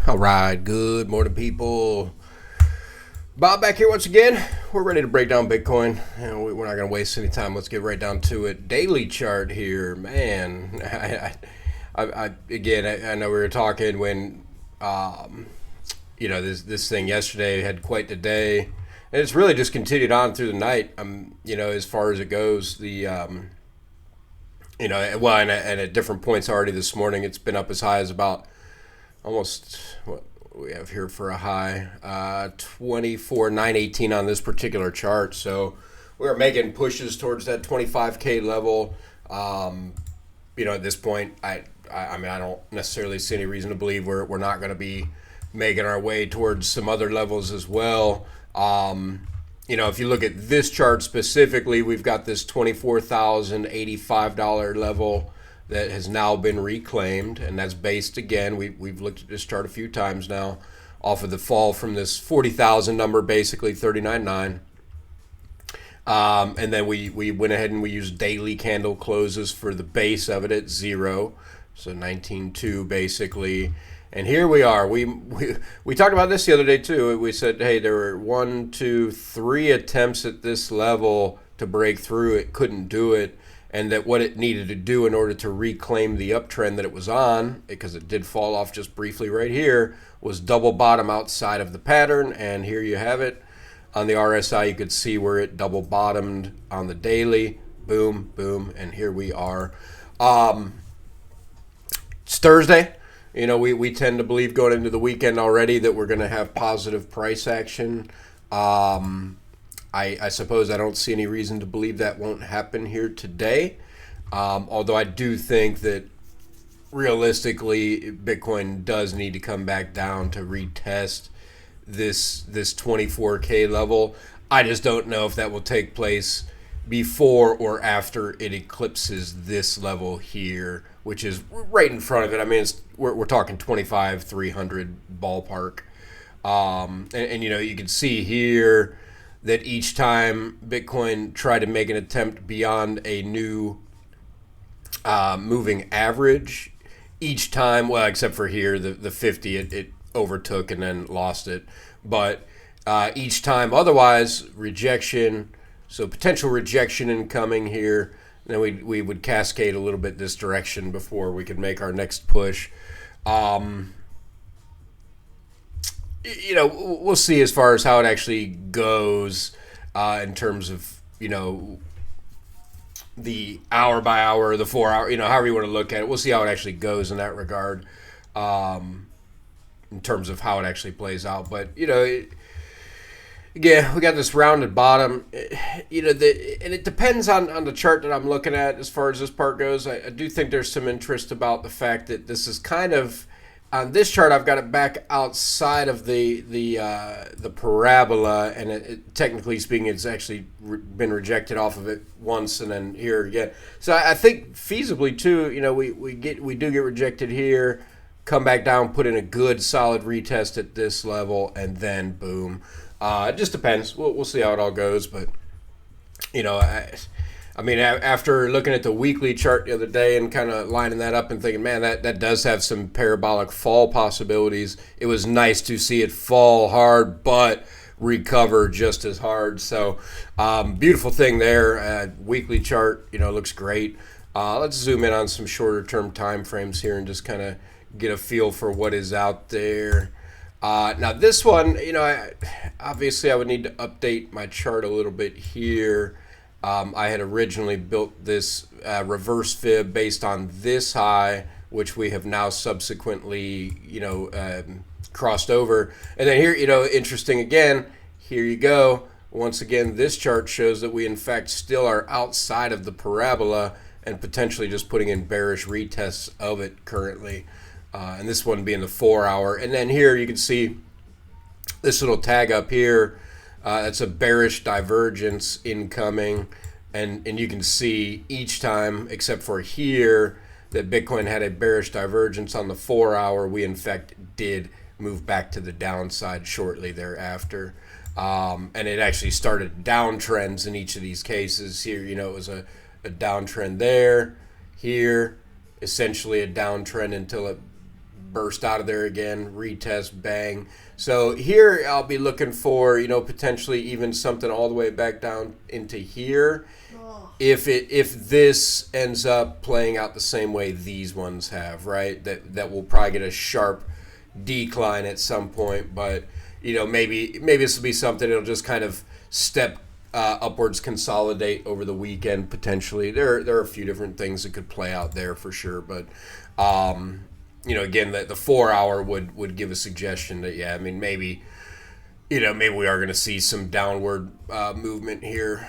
All right, good morning, people. Bob back here once again. We're ready to break down Bitcoin. We're not going to waste any time. Let's get right down to it. Daily chart here, man. I know we were talking when, this thing yesterday had quite the day, and it's really just continued on through the night. As far as it goes, and at different points already this morning, it's been up as high as about almost what we have here for a high 24,918 on this particular chart. So we're making pushes towards that 25k level. At this point, I don't necessarily see any reason to believe we're not going to be making our way towards some other levels as well. If you look at this chart specifically, we've got this $24,085 level that has now been reclaimed, and that's based, again, we've looked at this chart a few times now, off of the fall from this 40,000 number, basically 39.9. And then we went ahead and we used daily candle closes for the base of it at 0, so 19.2 basically. And here we are. We talked about this the other day too. We said, hey, there were 1, 2, 3 attempts at this level to break through. It couldn't do it. And that what it needed to do in order to reclaim the uptrend that it was on, because it did fall off just briefly right here, was double bottom outside of the pattern. And here you have it. On the RSI, you could see where it double bottomed on the daily. Boom, boom, and here we are. It's Thursday. We tend to believe going into the weekend already that we're going to have positive price action. I suppose I don't see any reason to believe that won't happen here today. Although I do think that realistically, Bitcoin does need to come back down to retest this 24K level. I just don't know if that will take place before or after it eclipses this level here, which is right in front of it. I mean, we're talking 25,300 ballpark. You can see here that each time Bitcoin tried to make an attempt beyond a new moving average, each time, well, except for here, the 50, it overtook and then lost it. But each time, otherwise, rejection, so potential rejection incoming here. Then we would cascade a little bit this direction before we could make our next push. We'll see as far as how it actually goes in terms of, the hour by hour, the 4 hour, however you want to look at it. We'll see how it actually goes in that regard in terms of how it actually plays out. But, again, we got this rounded bottom, and it depends on the chart that I'm looking at as far as this part goes. I do think there's some interest about the fact that this is kind of, on this chart, I've got it back outside of the parabola, and it, technically speaking, it's actually been rejected off of it once, and then here again. So I think feasibly too, we do get rejected here, come back down, put in a good solid retest at this level, and then boom. It just depends. We'll see how it all goes, but after looking at the weekly chart the other day and kind of lining that up and thinking, man, that does have some parabolic fall possibilities. It was nice to see it fall hard, but recover just as hard. So beautiful thing there. Weekly chart, looks great. Let's zoom in on some shorter term time frames here and just kind of get a feel for what is out there. Now this one, obviously I would need to update my chart a little bit here. I had originally built this reverse fib based on this high, which we have now subsequently, crossed over. And then here, interesting again, here you go. Once again, this chart shows that we in fact still are outside of the parabola and potentially just putting in bearish retests of it currently. And this one being the 4 hour. And then here you can see this little tag up here. That's a bearish divergence incoming, and you can see each time, except for here, that Bitcoin had a bearish divergence on the 4 hour. We in fact did move back to the downside shortly thereafter, and it actually started downtrends in each of these cases. Here, it was a downtrend there, here, essentially a downtrend until it burst out of there again, retest, bang. So here I'll be looking for, potentially even something all the way back down into here. If this ends up playing out the same way these ones have, right? That will probably get a sharp decline at some point, but maybe this will be something it'll just kind of step upwards, consolidate over the weekend potentially. There are a few different things that could play out there for sure, but again, the 4 hour would give a suggestion that maybe we are going to see some downward movement here.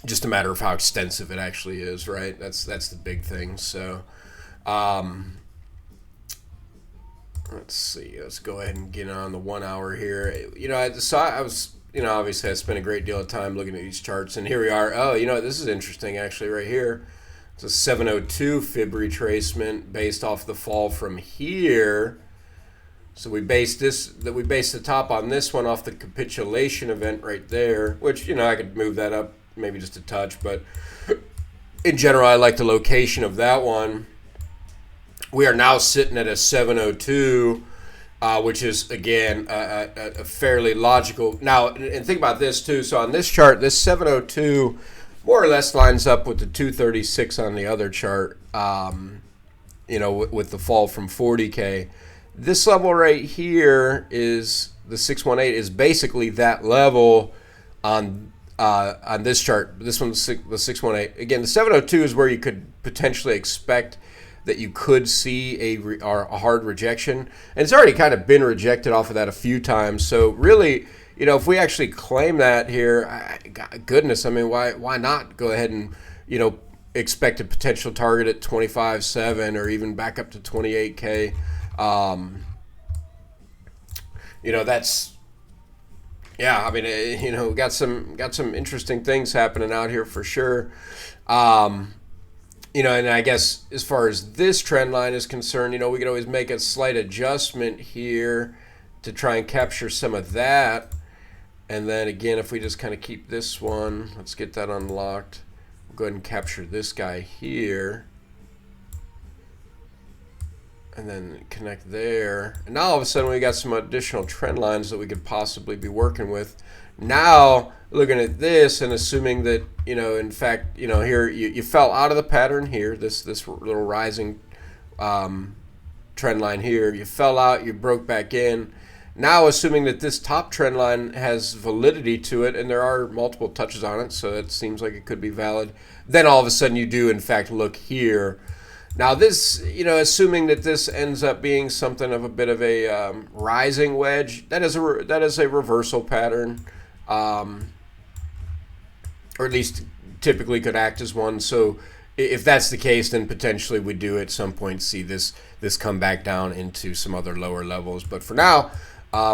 Just a matter of how extensive it actually is, right? That's the big thing. So let's see. Let's go ahead and get on the 1 hour here. I was obviously I spent a great deal of time looking at these charts, and here we are. Oh, this is interesting actually right here. It's a 702 fib retracement based off the fall from here. So we based the top on this one off the capitulation event right there, which I could move that up maybe just a touch, but in general I like the location of that one. We are now sitting at a 702, which is again a fairly logical. Now, and think about this too. So on this chart, this 702 more or less lines up with the 236 on the other chart. With the fall from 40K. This level right here is the 618 is basically that level on this chart. This one's the 618. Again, the 702 is where you could potentially expect that you could see a hard rejection, and it's already kind of been rejected off of that a few times. So really, if we actually claim that here, goodness, why not go ahead and expect a potential target at 25.7 or even back up to 28K. That's got some interesting things happening out here for sure. And I guess as far as this trend line is concerned, we could always make a slight adjustment here to try and capture some of that. And then again, if we just kind of keep this one, let's get that unlocked. We'll go ahead and capture this guy here. And then connect there. And now all of a sudden we got some additional trend lines that we could possibly be working with. Now, looking at this and assuming that, in fact, here you fell out of the pattern here, this little rising trend line here. You fell out, you broke back in. Now, assuming that this top trend line has validity to it, and there are multiple touches on it, so it seems like it could be valid, then all of a sudden you do, in fact, look here. Now this, assuming that this ends up being something of a bit of a rising wedge, that is a reversal pattern, or at least typically could act as one. So if that's the case, then potentially we do at some point see this come back down into some other lower levels. But for now,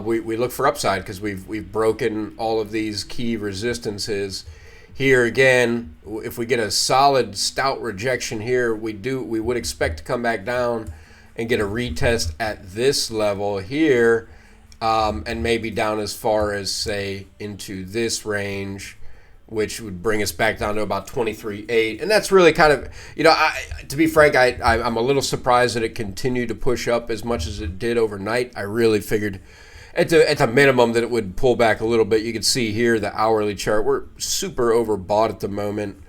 we look for upside because we've broken all of these key resistances. Here again, if we get a solid stout rejection here, we would expect to come back down and get a retest at this level here, and maybe down as far as, say, into this range, which would bring us back down to about 23.8. And that's really kind of, to be frank, I'm a little surprised that it continued to push up as much as it did overnight. I really figured at the minimum that it would pull back a little bit. You can see here the hourly chart. We're super overbought at the moment.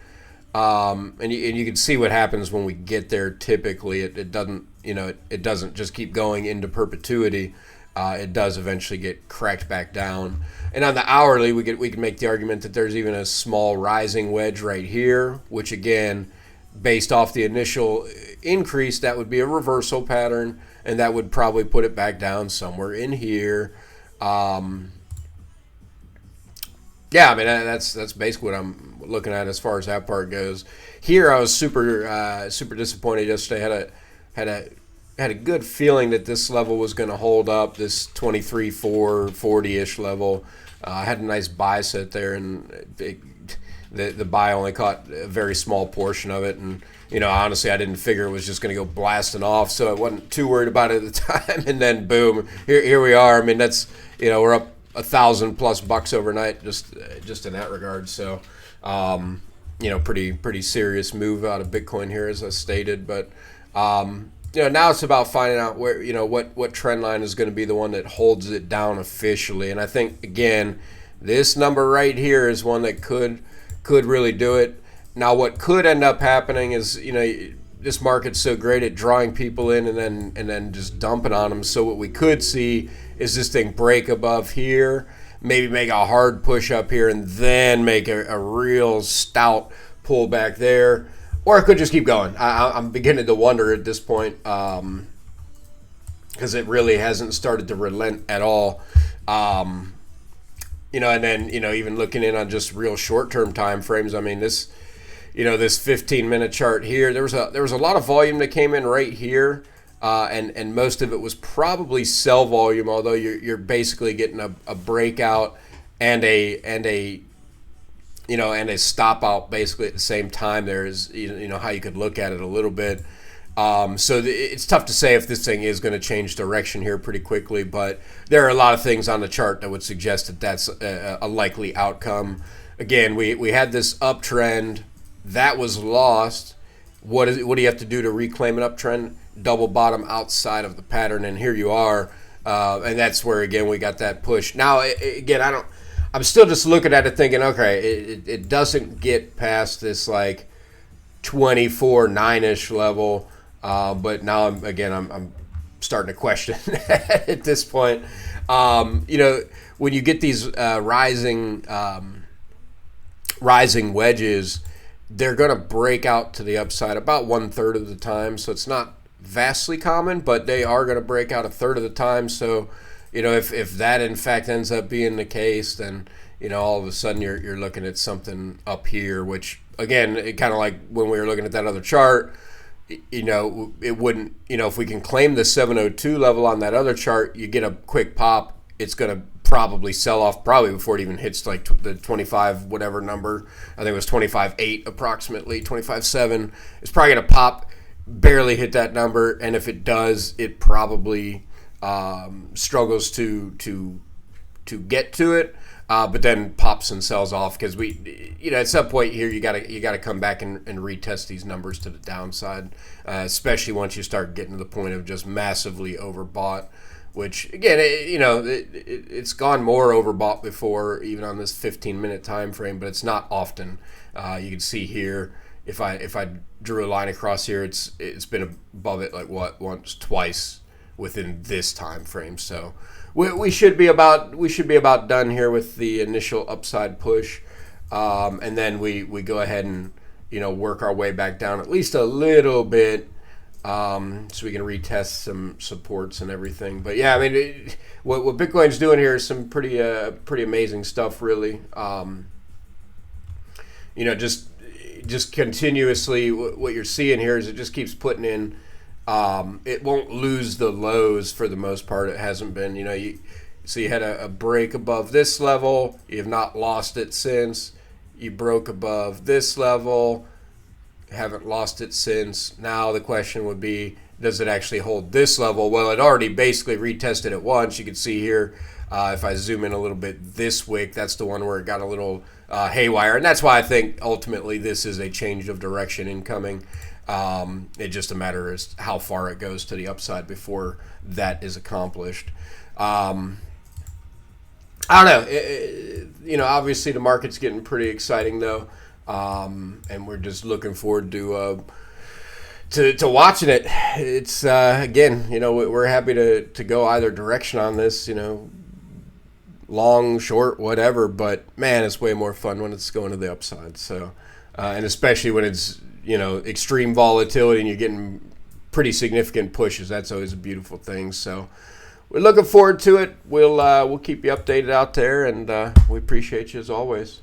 And you can see what happens when we get there. Typically, it doesn't, it doesn't just keep going into perpetuity. It does eventually get cracked back down. And on the hourly, we can make the argument that there's even a small rising wedge right here, which again, based off the initial increase, that would be a reversal pattern, and that would probably put it back down somewhere in here. Yeah, that's basically what I'm looking at as far as that part goes. Here, I was super disappointed yesterday. Had a good feeling that this level was going to hold up, this 23.440-ish level. I had a nice buy set there, and the buy only caught a very small portion of it. And honestly, I didn't figure it was just going to go blasting off, so I wasn't too worried about it at the time. And then boom, here we are. That's we're up $1,000+ overnight just in that regard. So pretty serious move out of Bitcoin here, as I stated. But now it's about finding out where, what trend line is going to be the one that holds it down officially. And I think, again, this number right here is one that could really do it. Now, what could end up happening is, this market's so great at drawing people in and then just dumping on them. So what we could see is this thing break above here, maybe make a hard push up here, and then make a real stout pull back there. Or it could just keep going. I'm beginning to wonder at this point, because it really hasn't started to relent at all. And then, even looking in on just real short-term time frames, I mean, this 15-minute chart here, there was a lot of volume that came in right here, and most of it was probably sell volume, although you're basically getting a breakout and a stop out basically at the same time. There is, how you could look at it a little bit. So it's tough to say if this thing is going to change direction here pretty quickly, but there are a lot of things on the chart that would suggest that that's a likely outcome. Again, we had this uptrend that was lost. What do you have to do to reclaim an uptrend? Double bottom outside of the pattern, and here you are, and that's where again we got that push. Now again, I'm still just looking at it thinking, okay, it doesn't get past this like 24.9-ish level, but now I'm starting to question at this point. When you get these rising wedges, they're going to break out to the upside about 1/3 of the time. So it's not vastly common, but they are going to break out 1/3 of the time. So, if that in fact ends up being the case, then, all of a sudden you're looking at something up here, which again, it kind of like when we were looking at that other chart, it wouldn't, if we can claim the 702 level on that other chart, you get a quick pop, it's going to probably sell off probably before it even hits like the 25 whatever number. I think it was 25.8 approximately, 25.7. It's probably going to pop, barely hit that number, and if it does, it probably struggles to get to it, but then pops and sells off because at some point here you gotta come back and retest these numbers to the downside, especially once you start getting to the point of just massively overbought. Which again, it's gone more overbought before, even on this 15-minute time frame, but it's not often. You can see here, if I drew a line across here, it's been above it like once, twice within this time frame. So we should be about done here with the initial upside push, and then we go ahead and work our way back down at least a little bit. So we can retest some supports and everything. But yeah, I mean, what Bitcoin's doing here is some pretty amazing stuff, really. Just continuously, what you're seeing here is it just keeps putting in. It won't lose the lows for the most part. It hasn't been. So you had a break above this level. You have not lost it since. You broke above this level. Haven't lost it since. Now the question would be, does it actually hold this level? Well, it already basically retested it once. You can see here, if I zoom in a little bit, this wick, that's the one where it got a little haywire, and that's why I think ultimately this is a change of direction incoming. It's just a matter of how far it goes to the upside before that is accomplished. I don't know. Obviously the market's getting pretty exciting though. And we're just looking forward to watching it. It's again, we're happy to go either direction on this, long, short, whatever. But man, it's way more fun when it's going to the upside. So, and especially when it's extreme volatility and you're getting pretty significant pushes. That's always a beautiful thing. So, we're looking forward to it. We'll keep you updated out there, and we appreciate you as always.